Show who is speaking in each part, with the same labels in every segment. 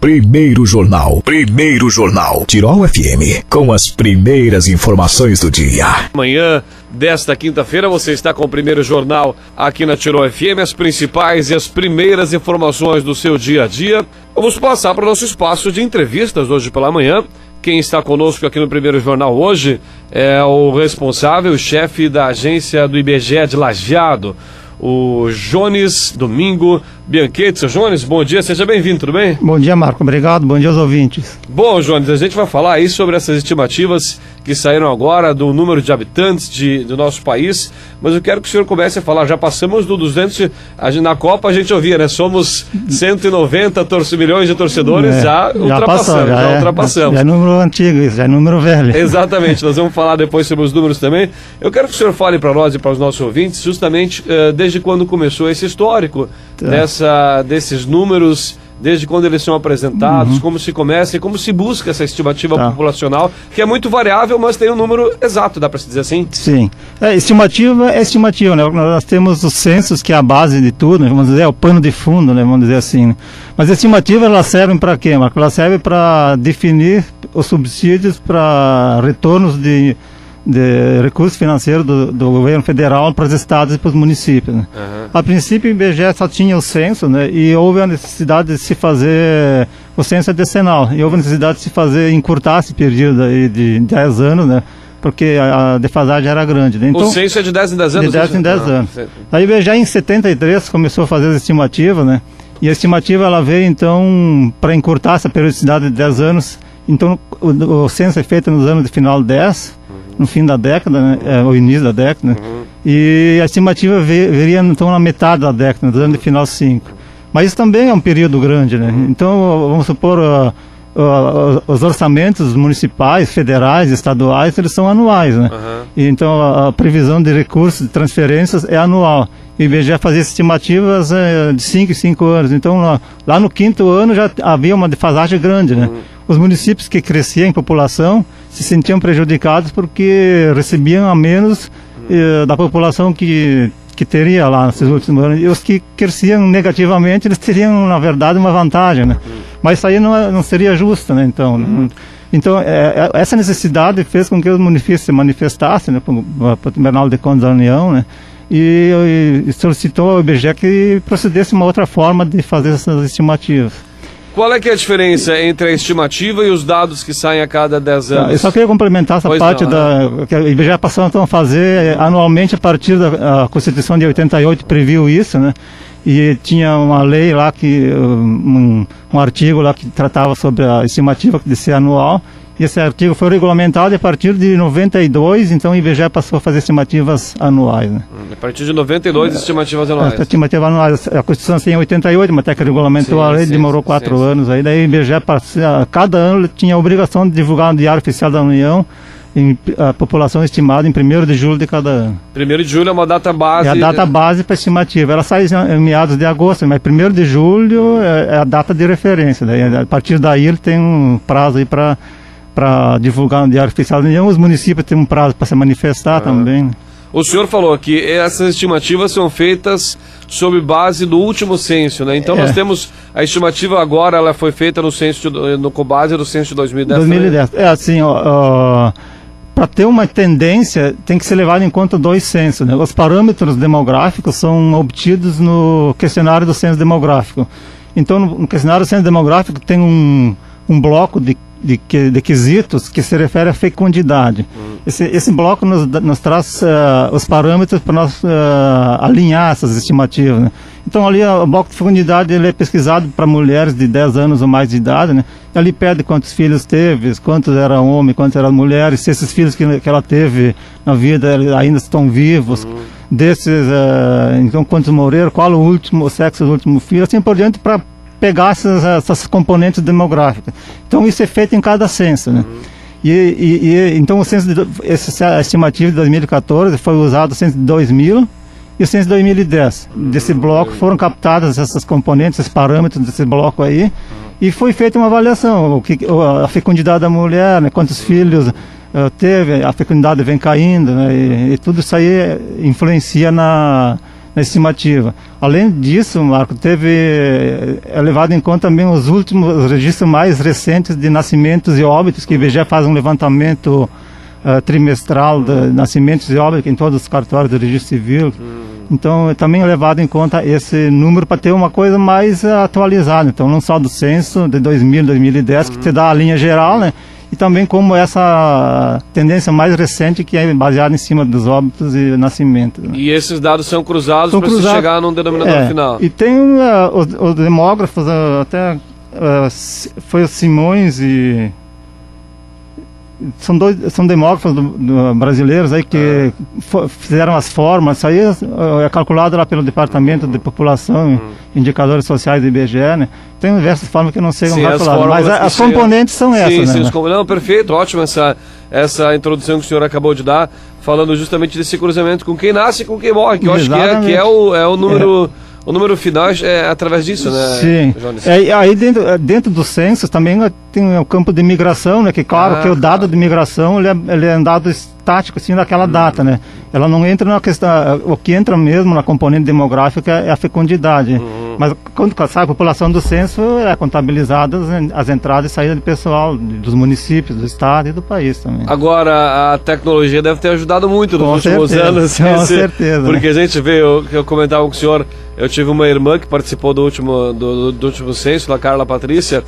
Speaker 1: Primeiro Jornal. Tirol FM, com as primeiras informações do dia.
Speaker 2: Amanhã desta quinta-feira você está com o Primeiro Jornal aqui na Tirol FM, as principais e as primeiras informações do seu dia a dia. Vamos passar para o nosso espaço de entrevistas hoje pela manhã. Quem está conosco aqui no Primeiro Jornal hoje é o responsável, o chefe da agência do IBGE de Lajeado, o Jones Domingo Bianchetti. Seu Jones, bom dia, seja bem-vindo, tudo bem?
Speaker 3: Bom dia, Marco, obrigado, bom dia aos ouvintes.
Speaker 2: Bom, Jones, a gente vai falar aí sobre essas estimativas que saíram agora do número de habitantes do nosso país, mas eu quero que o senhor comece a falar, já passamos do 200, na Copa a gente ouvia, né, somos 190 milhões de torcedores, já ultrapassamos.
Speaker 3: Já é número antigo isso, já é número velho.
Speaker 2: Exatamente, nós vamos falar depois sobre os números também. Eu quero que o senhor fale para nós e para os nossos ouvintes, justamente desde quando começou esse histórico desses números, desde quando eles são apresentados, como se começa e como se busca essa estimativa populacional, que é muito variável, mas tem um número exato, dá para se dizer assim?
Speaker 3: Sim. Estimativa é estimativa, né? Nós temos os censos, que é a base de tudo, né? Vamos dizer, é o pano de fundo, né? Vamos dizer assim. Né? Mas estimativa, elas servem para quê, Marco? Elas servem para definir os subsídios para retornos de recursos financeiros do governo federal para os estados e para os municípios. Né? A princípio, o IBGE só tinha o censo, né? E houve a necessidade de se fazer, o censo é decenal, e houve a necessidade de se fazer, encurtar esse período aí de 10 anos, né? Porque a defasagem era grande. Né? Então,
Speaker 2: o censo é de 10 em 10 anos?
Speaker 3: De 10 em 10 anos. Aí o IBGE em 73 começou a fazer as estimativas, né? E a estimativa ela veio então para encurtar essa periodicidade de 10 anos. Então o censo é feito nos anos de final 10, no fim da década, né? O início da década, né? E a estimativa viria então na metade da década, nos anos de final 5. Mas isso também é um período grande, né? Então, vamos supor, os orçamentos municipais, federais, estaduais, eles são anuais, né? E então a previsão de recursos, de transferências é anual. E o IBGE fazia estimativas de 5 em 5 anos. Então, lá no 5º ano já havia uma defasagem grande, né? Os municípios que cresciam em população se sentiam prejudicados porque recebiam a menos da população que teria lá nesses últimos anos. E os que cresciam negativamente, eles teriam, na verdade, uma vantagem, né? Mas isso aí não seria justo, né? Então, essa necessidade fez com que os municípios se manifestassem, né, para o Tribunal de Contas da União, né? E solicitou ao IBGE que procedesse uma outra forma de fazer essas estimativas.
Speaker 2: Qual é que é a diferença entre a estimativa e os dados que saem a cada 10 anos?
Speaker 3: Eu só queria complementar essa parte que a IBGE passou então a fazer anualmente a partir da Constituição de 88 previu isso, né? E tinha uma lei lá, um artigo lá que tratava sobre a estimativa de ser anual. E esse artigo foi regulamentado e a partir de 92, então o IBGE passou a fazer estimativas anuais. Né?
Speaker 2: A partir de 92, estimativas anuais.
Speaker 3: Estimativas anuais. A Constituição tem 88, mas até que regulamentou a lei, demorou 4 anos. Aí daí o IBGE, cada ano, tinha a obrigação de divulgar no Diário Oficial da União a população estimada em 1º de julho de cada ano.
Speaker 2: 1º de julho é uma data base.
Speaker 3: É a data base para a estimativa. Ela sai em meados de agosto, mas 1º de julho é a data de referência. Daí, a partir daí ele tem um prazo aí para divulgar no Diário Oficial da União. Os municípios têm um prazo para se manifestar também.
Speaker 2: O senhor falou que essas estimativas são feitas sob base do último censo, né? Então nós temos a estimativa agora, ela foi feita com base do censo de 2010.
Speaker 3: 2010. É assim, para ter uma tendência, tem que ser levado em conta 2 censos, né? Os parâmetros demográficos são obtidos no questionário do censo demográfico. Então, no questionário do censo demográfico tem um bloco de quesitos que se refere à fecundidade. Esse bloco nos traz os parâmetros para nós alinhar essas estimativas, né? Então ali o bloco de fecundidade ele é pesquisado para mulheres de 10 anos ou mais de idade, né? E ali pede quantos filhos teve, quantos eram homens, quantos eram mulheres, se esses filhos que ela teve na vida ainda estão vivos, desses, então quantos morreram, qual o sexo do último filho, assim por diante, para pegar essas componentes demográficas. Então isso é feito em cada censo, né? Então a estimativa de 2014 foi usado o censo de 2000 e o censo de 2010. Desse bloco foram captadas essas componentes, esses parâmetros desse bloco aí, e foi feita uma avaliação, a fecundidade da mulher, né, quantos filhos teve, a fecundidade vem caindo, né, e tudo isso aí influencia na na estimativa. Além disso, Marco, é levado em conta também os últimos registros mais recentes de nascimentos e óbitos, que o IBGE faz um levantamento trimestral de nascimentos e óbitos em todos os cartórios do registro civil. Então, também é levado em conta esse número para ter uma coisa mais atualizada. Então, não só do censo de 2000, 2010, que te dá a linha geral, né? E também como essa tendência mais recente, que é baseada em cima dos óbitos e nascimentos. Né?
Speaker 2: E esses dados são cruzados para se chegar num denominador final.
Speaker 3: E tem os demógrafos, até foi o Simões e... São demógrafos brasileiros aí que fizeram as formas. Isso aí é calculado lá pelo Departamento de População, Indicadores Sociais do IBGE, né? Tem diversas formas que eu não sei como calcular, mas as componentes são essas, né?
Speaker 2: Não, perfeito, ótimo essa introdução que o senhor acabou de dar, falando justamente desse cruzamento com quem nasce e com quem morre, que eu acho que é o número... O número final é através disso, né?
Speaker 3: Sim. Aí dentro do censo também tem o campo de migração, né? Que claro que o dado de migração ele é um dado estático assim daquela data, né? Ela não entra na questão, o que entra mesmo na componente demográfica é a fecundidade. Mas quando sai a população do censo é contabilizada as entradas e saídas de pessoal dos municípios, do estado e do país também.
Speaker 2: Agora a tecnologia deve ter ajudado muito nos últimos anos.
Speaker 3: Com certeza.
Speaker 2: Porque a gente vê, eu comentava com o senhor, eu tive uma irmã que participou do último censo, a Carla Patrícia,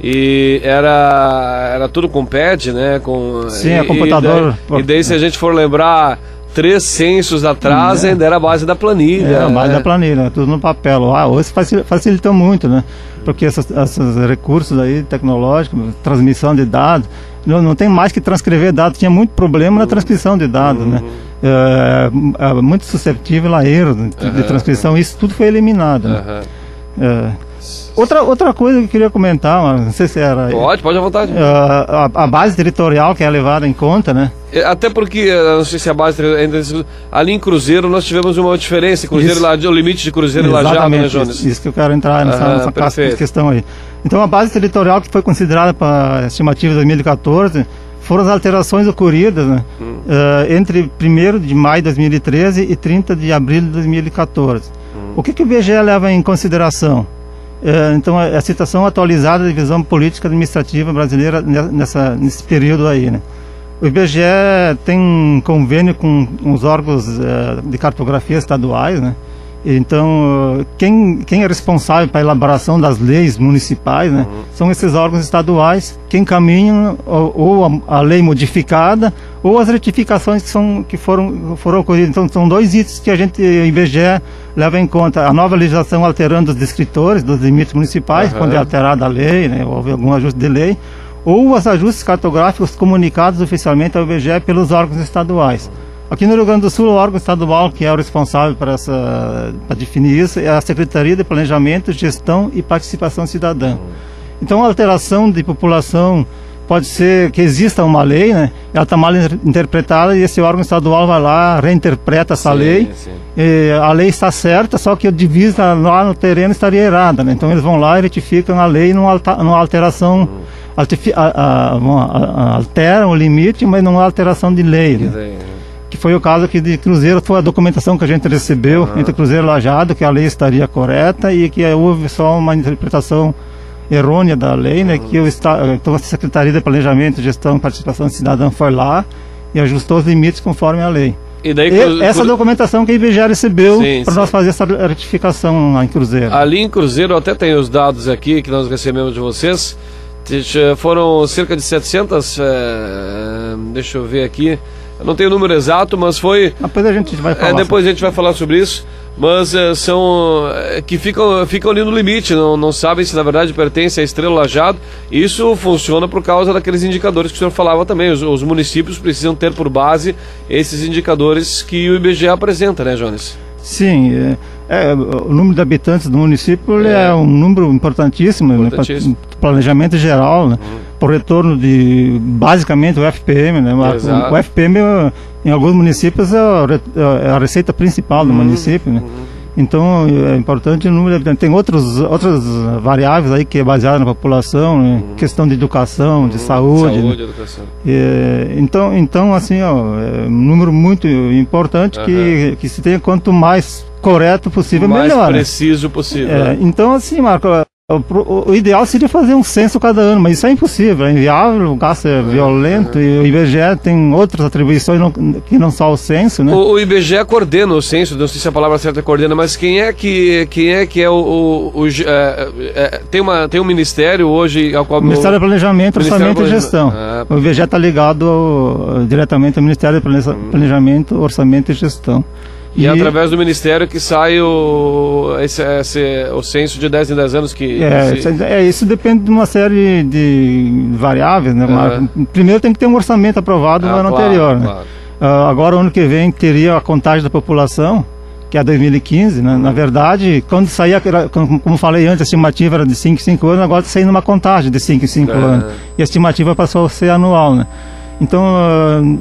Speaker 2: e era tudo com pad, né?
Speaker 3: Sim, computador.
Speaker 2: E daí se a gente for lembrar, 3 censos atrás ainda era a base da planilha.
Speaker 3: A base da planilha, tudo no papel. Hoje facilitou muito, né? Porque esses recursos aí tecnológicos, transmissão de dados, não tem mais que transcrever dados. Tinha muito problema na transcrição de dados, né? Muito susceptível a erros de transcrição. Isso tudo foi eliminado. Né? Outra coisa que eu queria comentar, não sei se era...
Speaker 2: Pode à vontade.
Speaker 3: A base territorial que é levada em conta, né?
Speaker 2: Até porque, não sei se a base... Ali em Cruzeiro nós tivemos uma diferença. Cruzeiro o limite de Cruzeiro e Lajeado, né, Jonas?
Speaker 3: Isso que eu quero entrar nessa questão aí. Então, a base territorial que foi considerada para a estimativa de 2014 foram as alterações ocorridas, né, entre 1º de maio de 2013 e 30 de abril de 2014. O que o IBGE leva em consideração? Então, a situação atualizada da divisão política administrativa brasileira nesse período aí, né? O IBGE tem um convênio com os órgãos de cartografia estaduais, né? Então, quem é responsável pela elaboração das leis municipais, né, são esses órgãos estaduais que encaminham ou a lei modificada ou as retificações que foram ocorridas. Então, são 2 itens que o IBGE leva em conta: a nova legislação alterando os descritores dos limites municipais, quando é alterada a lei, né, houve algum ajuste de lei, ou os ajustes cartográficos comunicados oficialmente ao IBGE pelos órgãos estaduais. Aqui no Rio Grande do Sul, o órgão estadual que é o responsável para definir isso é a Secretaria de Planejamento, Gestão e Participação Cidadã. Então, a alteração de população pode ser que exista uma lei, né? Ela está mal interpretada e esse órgão estadual vai lá, reinterpreta essa lei. A lei está certa, só que a divisa lá no terreno estaria errada, né? Então, eles vão lá e retificam a lei numa alteração, alteram o limite, mas não há alteração de lei, né? Que foi o caso aqui de Cruzeiro, foi a documentação que a gente recebeu entre Cruzeiro e Lajeado, que a lei estaria correta e que houve só uma interpretação errônea da lei, né? Que então a Secretaria de Planejamento, Gestão e Participação Cidadã foi lá e ajustou os limites conforme a lei.
Speaker 2: E daí,
Speaker 3: essa documentação que a IBGE recebeu para nós fazer essa retificação lá em Cruzeiro.
Speaker 2: Ali em Cruzeiro, até tem os dados aqui que nós recebemos de vocês, foram cerca de 700, deixa eu ver aqui, eu não tenho o número exato, mas foi...
Speaker 3: Depois a gente vai falar.
Speaker 2: Depois a gente vai falar sobre isso, mas são que ficam ali no limite, não sabem se na verdade pertence à Estrela Lajeado. Isso funciona por causa daqueles indicadores que o senhor falava também. Os municípios precisam ter por base esses indicadores que o IBGE apresenta, né, Jones?
Speaker 3: Sim, o número de habitantes do município é um número importantíssimo, né, para planejamento geral, né, por retorno de, basicamente, o FPM. Né, o FPM, em alguns municípios, é a receita principal do município. Né, então, é importante o número de habitantes. Tem outras variáveis aí que é baseada na população, né, questão de educação, de saúde. Saúde, né, educação. Então, assim, é um número muito importante que se tem quanto mais correto possível,
Speaker 2: mais
Speaker 3: melhor.
Speaker 2: preciso possível.
Speaker 3: Então, assim, Marco, o ideal seria fazer um censo cada ano, mas isso é impossível, é inviável, o gasto é violento e o IBGE tem outras atribuições que não só o censo, né?
Speaker 2: O IBGE coordena o censo, não sei se a palavra certa é coordena, mas quem é que tem um ministério hoje ao qual...
Speaker 3: O Ministério do Planejamento, Orçamento e Gestão. O IBGE está ligado diretamente ao Ministério do Planejamento, Orçamento e Gestão.
Speaker 2: E é através do Ministério que sai o censo de 10 em 10 anos que...
Speaker 3: Isso depende de uma série de variáveis, né? Primeiro tem que ter um orçamento aprovado no ano anterior. Né? Agora, o ano que vem, teria a contagem da população, que é 2015, né? Na verdade, quando saía, como falei antes, a estimativa era de 5 em 5 anos, agora está saindo uma contagem de 5 em 5 anos. E a estimativa passou a ser anual, né? Então,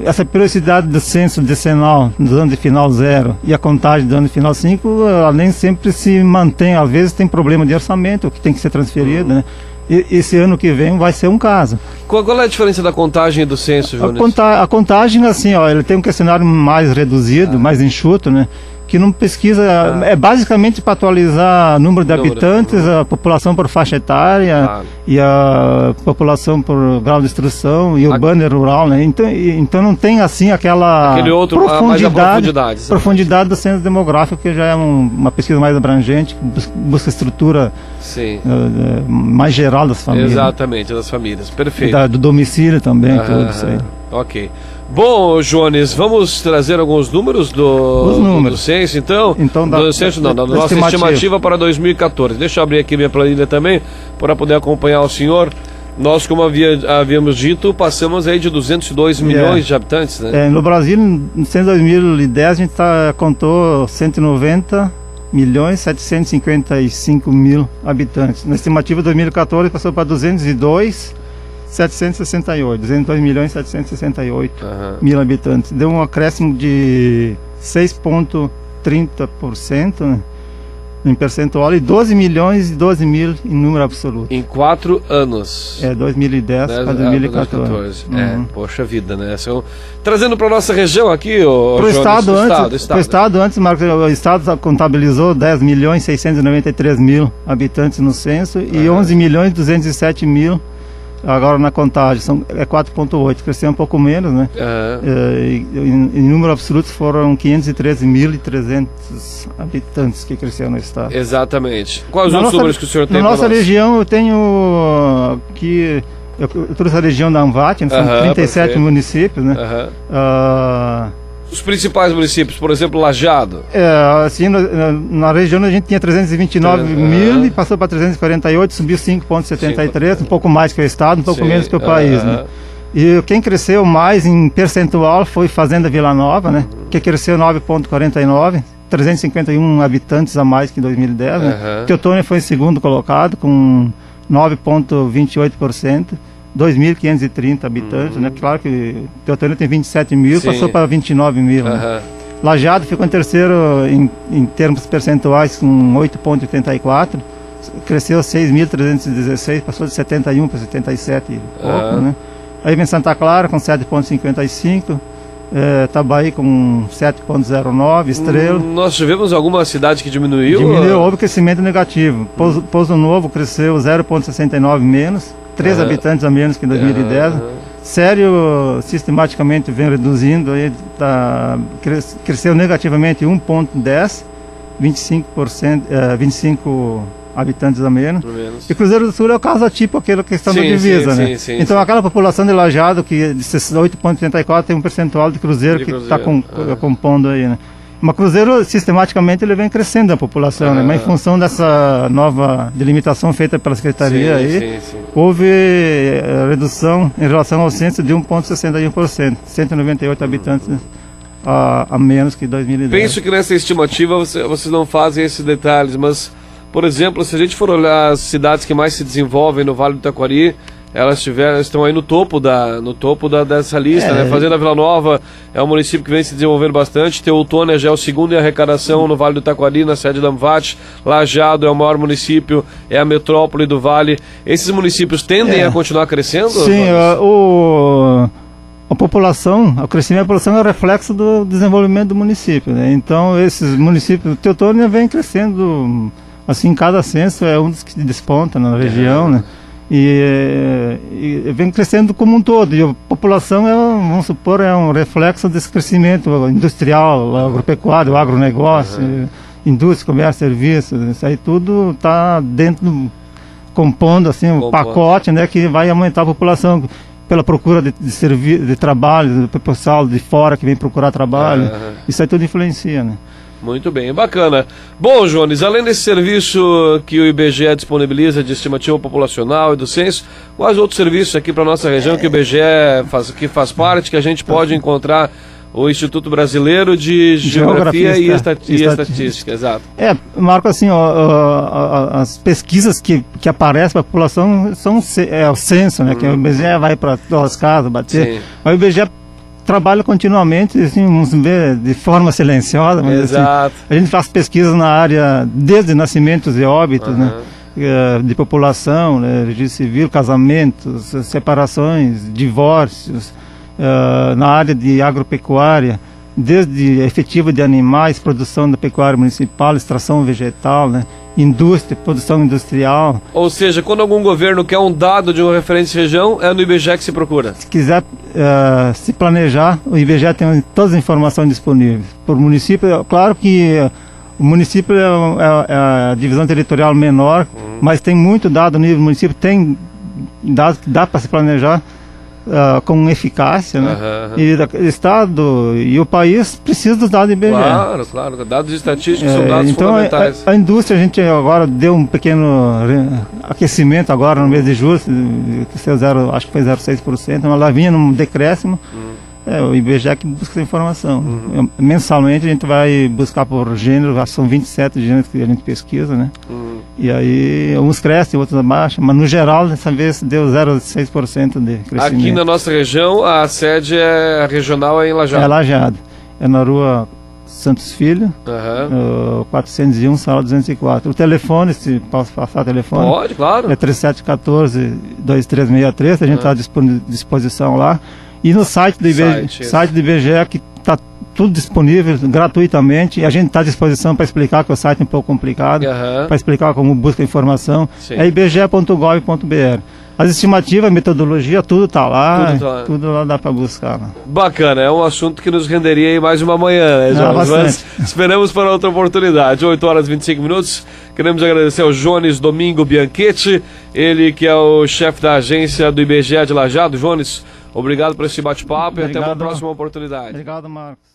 Speaker 3: essa periodicidade do censo decenal dos anos de final 0 e a contagem do ano de final 5, ela nem sempre se mantém. Às vezes tem problema de orçamento que tem que ser transferido, né? E esse ano que vem vai ser um caso.
Speaker 2: Qual é a diferença da contagem e do censo, Jones?
Speaker 3: A contagem, assim, ele tem um questionário mais reduzido, mais enxuto, né? Que não pesquisa, é basicamente para atualizar o número de habitantes, a população por faixa etária e a população por grau de instrução e urbano e rural, né? Então não tem assim aquela profundidade do censo demográfico, que já é uma pesquisa mais abrangente, que busca estrutura mais geral das famílias.
Speaker 2: Exatamente, das famílias, perfeito.
Speaker 3: Do domicílio também, tudo isso aí.
Speaker 2: Ok. Bom, Jones, vamos trazer alguns números do censo, então? Do censo, da nossa estimativa para 2014. Deixa eu abrir aqui minha planilha também, para poder acompanhar o senhor. Nós, como havíamos dito, passamos aí de 202 milhões de habitantes, né?
Speaker 3: No Brasil, em 2010, a gente contou 190.755.000 habitantes. Na estimativa de 2014, passou para 202.768 habitantes. Deu um acréscimo de 6,30%, né, em percentual, e 12 milhões e 12 mil em número absoluto.
Speaker 2: Em 4 anos.
Speaker 3: 2010 para 2014.
Speaker 2: Poxa vida, né? Trazendo para a nossa região aqui,
Speaker 3: para o Estado antes, Marcos, o Estado contabilizou 10.693.000 habitantes no censo e 11.207.000 agora na contagem, é 4,8, cresceu um pouco menos, né? Em número absoluto foram 513.300 habitantes que cresceram no estado.
Speaker 2: Exatamente. Quais os outros números que o senhor tem?
Speaker 3: Na nossa região eu tenho aqui, eu trouxe a região da Anvat, são 37 municípios, né?
Speaker 2: Os principais municípios, por exemplo, Lajeado.
Speaker 3: Assim, na região a gente tinha 329 mil e passou para 348, subiu 5,73, um pouco mais que o estado, um pouco menos que o país, né? E quem cresceu mais em percentual foi Fazenda Vila Nova, né? Que cresceu 9,49, 351 habitantes a mais que em 2010, né? Teutônia foi em segundo colocado com 9,28%. 2.530 habitantes, né? Claro que Teutônia tem 27 mil, passou para 29 mil. Né? Lajeado ficou em terceiro em termos percentuais com 8,84, cresceu 6.316, passou de 71 para 77 e pouco, né? Aí vem Santa Clara com 7,55, Itabaí com 7,09, Estrela.
Speaker 2: Nós tivemos alguma cidade que diminuiu?
Speaker 3: Houve crescimento negativo. Pouso Novo cresceu 0,69 menos, 3 habitantes a menos que em 2010. Sério, sistematicamente vem reduzindo, aí cresceu negativamente 1,10, 25 habitantes a menos. E Cruzeiro do Sul é o caso atípico, aquela questão da divisa, né? Então aquela população de Lajeado, que de 8,34 tem um percentual de Cruzeiro que está compondo aí, né? Mas Cruzeiro, sistematicamente, ele vem crescendo a população, né? Mas em função dessa nova delimitação feita pela Secretaria houve redução em relação ao censo de 1,61%, 198 habitantes a menos que 2010.
Speaker 2: Penso que nessa estimativa vocês não fazem esses detalhes, mas, por exemplo, se a gente for olhar as cidades que mais se desenvolvem no Vale do Taquari, elas estão aí no topo dessa lista, né? Fazenda Vila Nova é um município que vem se desenvolvendo bastante. Teutônia já é o segundo em arrecadação no Vale do Taquari, na sede da Anvat. Lajeado é o maior município, é a metrópole do Vale. Esses municípios tendem a continuar crescendo?
Speaker 3: Sim, a população, o crescimento da população é o reflexo do desenvolvimento do município, né? Então, esses municípios, o Teutônia vem crescendo, assim, cada censo é um dos que desponta na região, né? E vem crescendo como um todo, e a população vamos supor, é um reflexo desse crescimento industrial, agropecuário, agronegócio, indústria, comércio, serviços, isso aí tudo está dentro, compondo assim, um pacote, né, que vai aumentar a população pela procura de trabalho, do pessoal de fora que vem procurar trabalho, isso aí tudo influencia, né?
Speaker 2: Muito bem, bacana. Bom, Jones, além desse serviço que o IBGE disponibiliza de estimativa populacional e do censo, quais outros serviços aqui para a nossa região que o IBGE faz parte, que a gente pode encontrar o Instituto Brasileiro de Geografia e Estatística, exato.
Speaker 3: Marco, assim, as pesquisas que aparecem para a população são o censo, né? Que o IBGE vai para todas as casas bater, mas o IBGE trabalha continuamente, assim, vamos ver, de forma silenciosa, mas assim, a gente faz pesquisas na área desde nascimentos e óbitos, né, de população, né, registro civil, casamentos, separações, divórcios, na área de agropecuária, desde efetiva de animais, produção da pecuária municipal, extração vegetal, né, indústria, produção industrial.
Speaker 2: Ou seja, quando algum governo quer um dado de uma referência de região, é no IBGE que se procura.
Speaker 3: Se quiser se planejar, o IBGE tem todas as informações disponíveis. Por município, claro que o município é a divisão territorial menor, mas tem muito dado no nível do município, tem dados que dá para se planejar com eficácia, né? E o Estado e o país precisam dos dados do IBGE.
Speaker 2: Claro, dados estatísticos são dados
Speaker 3: então
Speaker 2: fundamentais.
Speaker 3: A indústria, a gente agora deu um pequeno aquecimento agora no mês de julho, acho que foi 0,6%, mas lá vinha num decréscimo. O IBGE que busca essa informação. Mensalmente a gente vai buscar por gênero, são 27 gêneros que a gente pesquisa, né? E aí uns crescem, outros abaixam, mas no geral dessa vez deu 0,6% de crescimento.
Speaker 2: Aqui na nossa região, a sede regional é em Lajeado.
Speaker 3: É Lajeado. É na rua Santos Filho, 401, sala 204. O telefone, se posso passar o telefone?
Speaker 2: Pode, claro.
Speaker 3: É 3714-2363, a gente está à disposição lá. E no site do IBGE, que está tudo disponível gratuitamente, e a gente está à disposição para explicar, que o site é um pouco complicado, para explicar como busca informação, é ibge.gov.br. As estimativas, a metodologia, tudo está lá, tudo lá dá para buscar. Né?
Speaker 2: Bacana, é um assunto que nos renderia aí mais uma manhã, né, Jones? Mas esperamos para outra oportunidade. 8 horas e 25 minutos. Queremos agradecer ao Jones Domingo Bianchetti, ele que é o chefe da agência do IBGE de Lajeado. Jones, obrigado por esse bate-papo e até uma próxima oportunidade.
Speaker 3: Obrigado, Marcos.